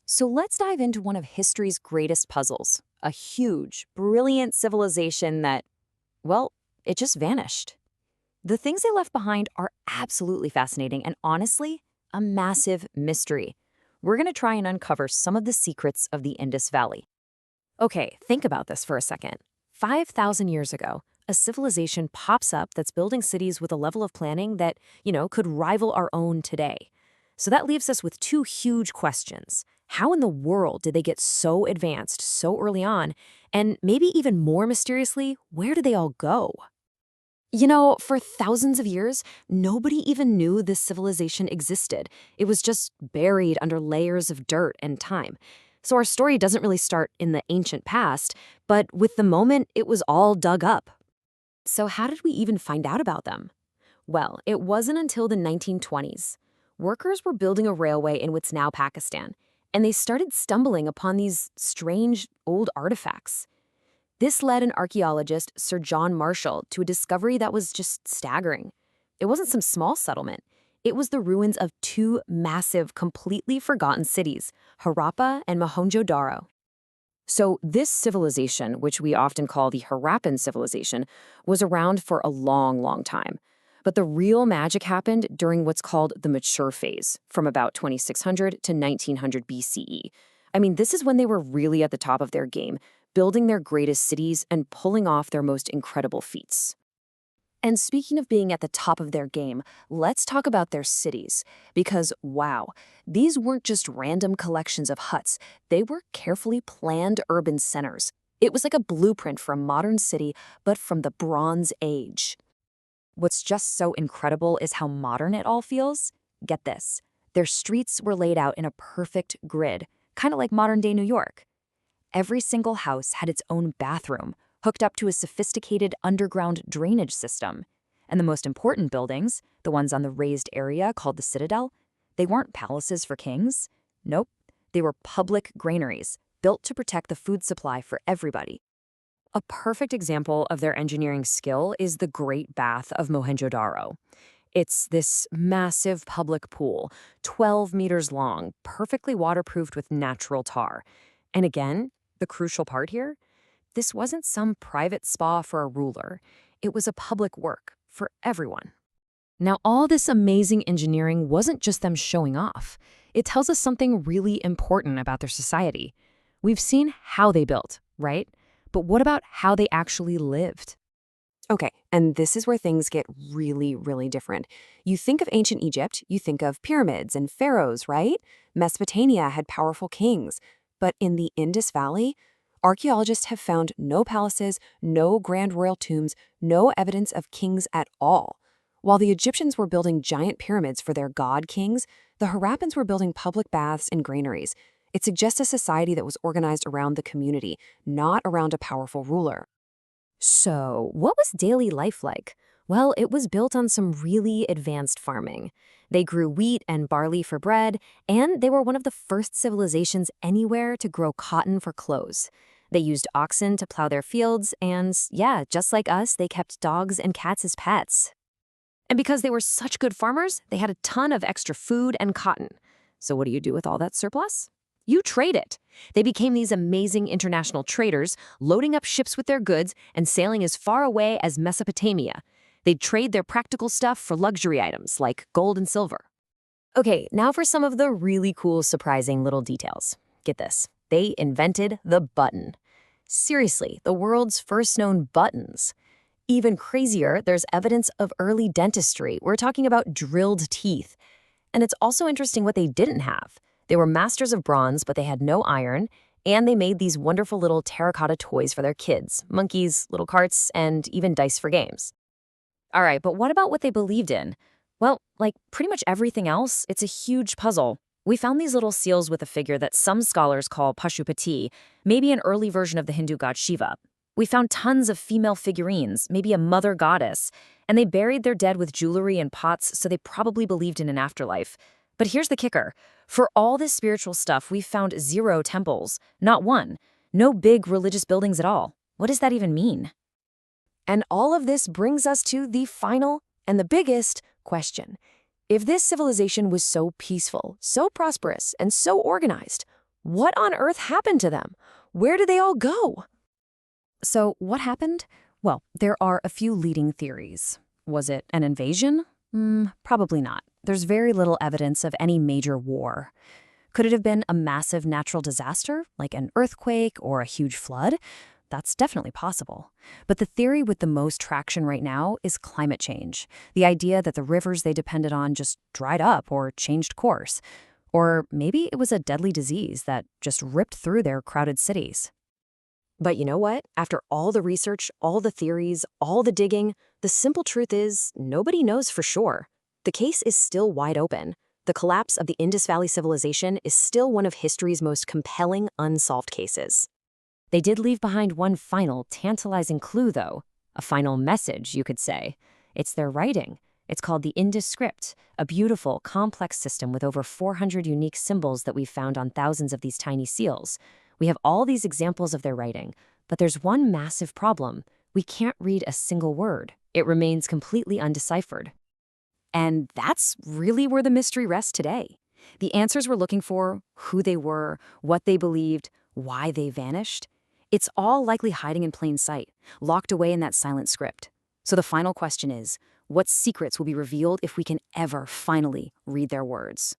So let's dive into one of history's greatest puzzles, a huge, brilliant civilization that, well, it just vanished. The things they left behind are absolutely fascinating and honestly, a massive mystery. We're going to try and uncover some of the secrets of the Indus Valley. Okay, think about this for a second. 5,000 years ago, a civilization pops up that's building cities with a level of planning that, could rival our own today. So that leaves us with two huge questions. How in the world did they get so advanced so early on? And maybe even more mysteriously, where did they all go? For thousands of years, nobody even knew this civilization existed. It was just buried under layers of dirt and time. So our story doesn't really start in the ancient past, but with the moment it was all dug up. So how did we even find out about them? Well, it wasn't until the 1920s. Workers were building a railway in what's now Pakistan, and they started stumbling upon these strange old artifacts. This led an archaeologist, Sir John Marshall, to a discovery that was just staggering. It wasn't some small settlement. It was the ruins of two massive, completely forgotten cities, Harappa and Mohenjo-daro. So this civilization, which we often call the Harappan civilization, was around for a long, long time. But the real magic happened during what's called the mature phase, from about 2600 to 1900 BCE. I mean, this is when they were really at the top of their game, building their greatest cities and pulling off their most incredible feats. And speaking of being at the top of their game, let's talk about their cities. Because, wow, these weren't just random collections of huts. They were carefully planned urban centers. It was like a blueprint for a modern city, but from the Bronze Age. What's just so incredible is how modern it all feels. Get this. Their streets were laid out in a perfect grid, kind of like modern-day New York. Every single house had its own bathroom, hooked up to a sophisticated underground drainage system. And the most important buildings, the ones on the raised area called the Citadel, they weren't palaces for kings. Nope, they were public granaries, built to protect the food supply for everybody. A perfect example of their engineering skill is the Great Bath of Mohenjo-daro. It's this massive public pool, 12 meters long, perfectly waterproofed with natural tar. And again, the crucial part here, this wasn't some private spa for a ruler. It was a public work for everyone. Now, all this amazing engineering wasn't just them showing off. It tells us something really important about their society. We've seen how they built, right? But what about how they actually lived? Okay, and this is where things get really, really different. You think of ancient Egypt, you think of pyramids and pharaohs, right? Mesopotamia had powerful kings. But in the Indus Valley, archaeologists have found no palaces, no grand royal tombs, no evidence of kings at all. While the Egyptians were building giant pyramids for their god kings, the Harappans were building public baths and granaries. It suggests a society that was organized around the community, not around a powerful ruler. So, what was daily life like? Well, it was built on some really advanced farming. They grew wheat and barley for bread, and they were one of the first civilizations anywhere to grow cotton for clothes. They used oxen to plow their fields, and yeah, just like us, they kept dogs and cats as pets. And because they were such good farmers, they had a ton of extra food and cotton. So what do you do with all that surplus? You trade it. They became these amazing international traders, loading up ships with their goods and sailing as far away as Mesopotamia. They'd trade their practical stuff for luxury items like gold and silver. Okay, now for some of the really cool, surprising little details. Get this. They invented the button. Seriously, the world's first known buttons. Even crazier, there's evidence of early dentistry. We're talking about drilled teeth. And it's also interesting what they didn't have. They were masters of bronze, but they had no iron, and they made these wonderful little terracotta toys for their kids, monkeys, little carts, and even dice for games. All right, but what about what they believed in? Well, like pretty much everything else, it's a huge puzzle. We found these little seals with a figure that some scholars call Pashupati, maybe an early version of the Hindu god Shiva. We found tons of female figurines, maybe a mother goddess, and they buried their dead with jewelry and pots, so they probably believed in an afterlife. But here's the kicker. For all this spiritual stuff, we found 0 temples, not one. No big religious buildings at all. What does that even mean? And all of this brings us to the final and the biggest question. If this civilization was so peaceful, so prosperous, and so organized, What on earth happened to them? Where did they all go? So, what happened? Well, there are a few leading theories. Was it an invasion? Probably not. There's very little evidence of any major war. Could it have been a massive natural disaster, like an earthquake or a huge flood? That's definitely possible. But the theory with the most traction right now is climate change. The idea that the rivers they depended on just dried up or changed course. Or maybe it was a deadly disease that just ripped through their crowded cities. But you know what? After all the research, all the theories, all the digging, the simple truth is nobody knows for sure. The case is still wide open. The collapse of the Indus Valley Civilization is still one of history's most compelling unsolved cases. They did leave behind one final, tantalizing clue, though. A final message, you could say. It's their writing. It's called the Indus script, a beautiful, complex system with over 400 unique symbols that we've found on thousands of these tiny seals. We have all these examples of their writing, but there's one massive problem. We can't read a single word. It remains completely undeciphered. And that's really where the mystery rests today. The answers we're looking for, who they were, what they believed, why they vanished, it's all likely hiding in plain sight, locked away in that silent script. So the final question is, what secrets will be revealed if we can ever finally read their words?